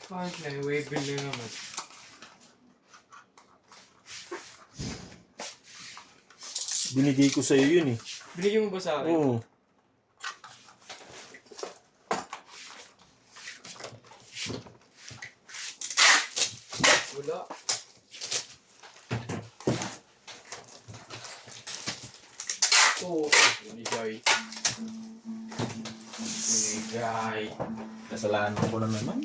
Kahit na, wave bill na naman. Binigay ko sa'yo yun eh. Binigyan mo ba sa akin? Oo. Wala. Oo. Binigay. Binigay. Kasalanan ko na naman.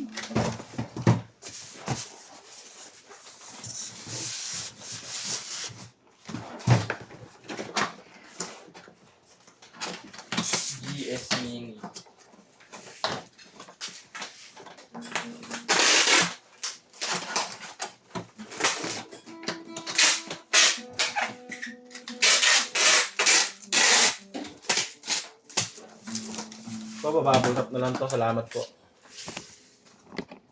GS Mini. Babababulap na lang to. Salamat po.